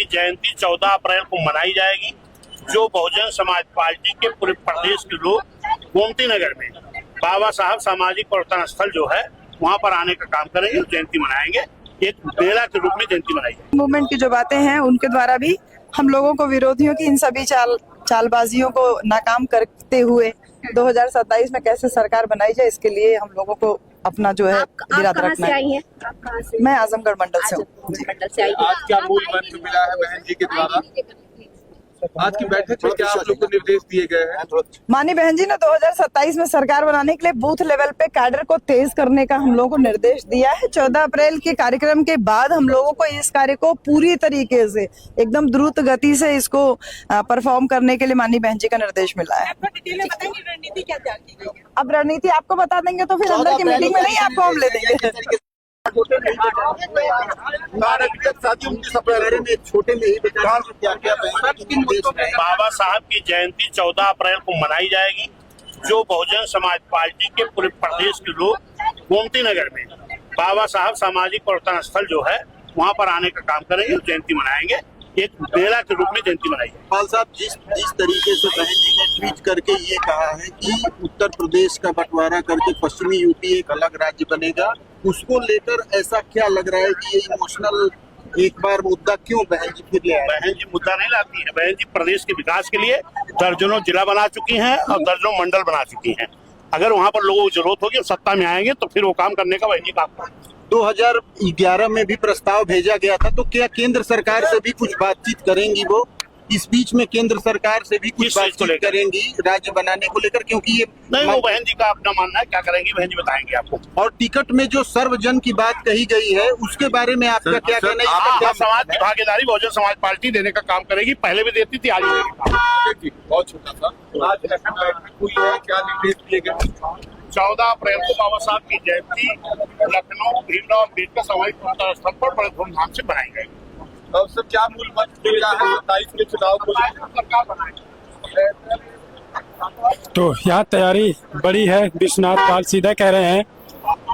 की जयंती 14 अप्रैल को मनाई जाएगी, जो बहुजन समाज पार्टी के पूरे प्रदेश के लोग गोमती नगर में बाबा साहब सामाजिक परिवर्तन स्थल जो है वहाँ पर आने का काम करेंगे, जयंती मनाएंगे। एक मेला के रूप में जयंती मनाई जाएगी। मूवमेंट की जो बातें हैं उनके द्वारा भी हम लोगों को विरोधियों की इन सभी चालबाजियों को नाकाम करते हुए 2027 में कैसे सरकार बनाई जाए, इसके लिए हम लोगों को अपना जो है इरादा रखना है। आप कहाँ से? मैं आजमगढ़ मंडल से हूँ। मंडल से आई हैं। आज क्या मूल मंत्र मिला है बहन जी के द्वारा? आज की बैठक में क्या आप लोग को निर्देश दिए गए हैं? माननीय बहन जी ने 2027 में सरकार बनाने के लिए बूथ लेवल पे कैडर को तेज करने का हम लोगों को निर्देश दिया है। 14 अप्रैल के कार्यक्रम के बाद हम लोगों को इस कार्य को पूरी तरीके से एकदम द्रुत गति से इसको परफॉर्म करने के लिए माननीय बहन जी का निर्देश मिला है। रणनीति क्या तैयार की गई है? अब रणनीति आपको बता देंगे तो फिर अंदर की मीटिंग में नहीं, आपको हम ले देंगे। बाबा साहब की जयंती 14 अप्रैल को मनाई जाएगी, जो बहुजन समाज पार्टी के पूरे प्रदेश के लोग गोमती नगर में बाबा साहब सामाजिक परिवर्तन स्थल जो है वहाँ पर आने का काम करेंगे, जयंती मनाएंगे। एक मेला के रूप में जयंती मनाई जाएगी। पाल साहब, जिस तरीके से बहन जी ने ट्वीट करके ये कहा है कि उत्तर प्रदेश का बंटवारा करके पश्चिमी यूपी एक अलग राज्य बनेगा, उसको लेकर ऐसा क्या लग रहा है कि ये इमोशनल एक बार मुद्दा क्यों बहन जी फिर ले आए? बहन जी मुद्दा नहीं लाती है। बहन जी प्रदेश के विकास के लिए दर्जनों जिला बना चुकी हैं और दर्जनों मंडल बना चुकी हैं। अगर वहाँ पर लोगों को जरूरत होगी, सत्ता में आएंगे तो फिर वो काम करने का बहन जी काम। 2011 में भी प्रस्ताव भेजा गया था, तो क्या केंद्र सरकार से भी कुछ बातचीत करेंगी वो? इस बीच में केंद्र सरकार से भी कुछ बातचीत करेंगी राज्य बनाने को लेकर, क्योंकि ये नहीं, वो बहन जी का अपना मानना है, क्या करेंगी बहन जी बताएंगे आपको। और टिकट में जो सर्वजन की बात कही गई है उसके बारे में आपका क्या कहना है? समाज की भागीदारी बहुजन समाज पार्टी देने का काम करेगी, पहले भी देती थी, आज भी देगी। बहुत छोटा सा आज बैठक हुई है, क्या निर्देश दिए गए? 14 अप्रैल को बाबा साहब की जयंती लखनऊ भीमराव अम्बेडकर सामाजिक परिवर्तन स्थल पर बड़े धूमधाम से मनाई गई। अब सब क्या मूल मंत्र मिला है 27 के चुनाव को लेकर? तो यहाँ तैयारी बड़ी है। विश्वनाथ पाल सीधा कह रहे हैं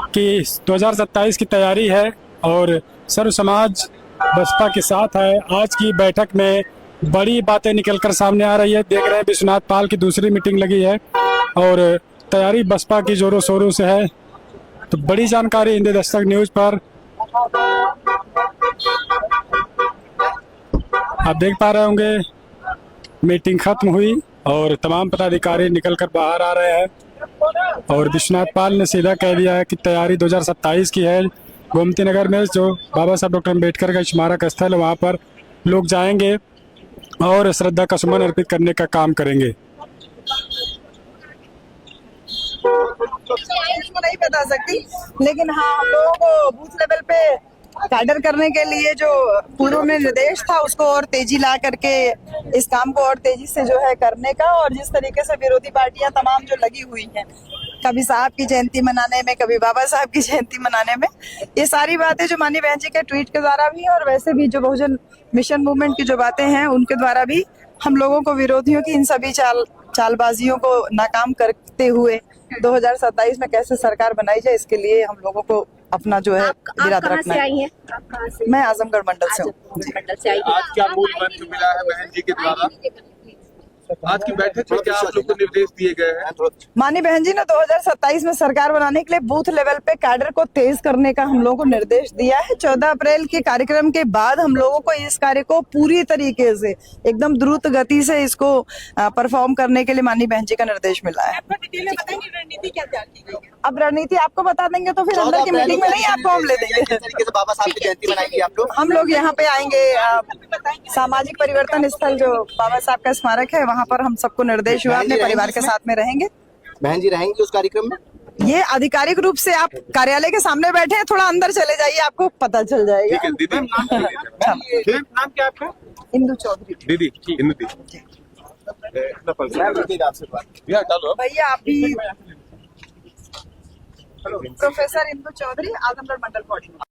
कि 2027 की तैयारी है और सर्व समाज बसपा के साथ है। आज की बैठक में बड़ी बातें निकलकर सामने आ रही है। देख रहे हैं विश्वनाथ पाल की दूसरी मीटिंग लगी है और तैयारी बसपा की जोरों शोरों से है। तो बड़ी जानकारी हिंदी दस्तक न्यूज पर आप देख पा रहे होंगे। मीटिंग खत्म हुई और तमाम पदाधिकारी निकलकर बाहर आ रहे हैं और विश्वनाथ पाल ने सीधा कह दिया है कि तैयारी 2027 की है। गोमती नगर में जो बाबा साहब डॉक्टर अम्बेडकर का स्मारक स्थल है वहाँ पर लोग जाएंगे और श्रद्धा का सुमन अर्पित करने का काम करेंगे। नहीं बता सकती, लेकिन हाँ हम लोगों को बूथ लेवल पे कैडर करने के लिए जो पूर्व में निर्देश था उसको और तेजी ला करके इस काम को और तेजी से जो है करने का, और जिस तरीके से विरोधी पार्टियां तमाम जो लगी हुई हैं कभी साहब की जयंती मनाने में, कभी बाबा साहब की जयंती मनाने में, ये सारी बातें जो माननीय बहन जी के ट्वीट के द्वारा भी और वैसे भी जो बहुजन मिशन मूवमेंट की जो बातें हैं उनके द्वारा भी हम लोगों को विरोधियों की इन सभी चालबाजियों को नाकाम करते हुए 2027 में कैसे सरकार बनाई जाए, इसके लिए हम लोगों को अपना जो है इरादा रखना है। आई हैं? आप कहाँ से? मैं आजमगढ़ मंडल से हूँ। मंडल से आई हैं। आज क्या मूल मंत्र मिला है बहन जी के द्वारा? आज की बैठक में क्या आप लोग को निर्देश दिए गए हैं? माननीय बहन जी ने 2027 में सरकार बनाने के लिए बूथ लेवल पे कैडर को तेज करने का हम लोगों को निर्देश दिया है। 14 अप्रैल के कार्यक्रम के बाद हम लोगों को इस कार्य को पूरी तरीके से एकदम द्रुत गति से इसको परफॉर्म करने के लिए माननीय बहन जी का निर्देश मिला है। रणनीति क्या तैयार की गई है? अब रणनीति आपको बता देंगे तो फिर अंदर की मीटिंग में नहीं, आपको हम ले देंगे। तरीके से बाबा साहब की जयंती मनाएंगे आप लोग? हम लोग यहाँ पे आएंगे, सामाजिक परिवर्तन स्थल जो बाबा साहब का स्मारक है वहाँ पर हम सबको निर्देश हुआ अपने परिवार के साथ में रहेंगे। बहन जी रहेंगे उस कार्यक्रम में? ये आधिकारिक रूप से आप कार्यालय के सामने बैठे हैं, थोड़ा अंदर चले जाइए, आपको पता चल जाएगा। ठीक है दीदी, नाम क्या आपका? इंदु चौधरी। दीदी इंदु दीदी भैया आप भी? प्रोफेसर इंदु चौधरी, आजमगढ़ मंडल कोऑर्डिनेटर।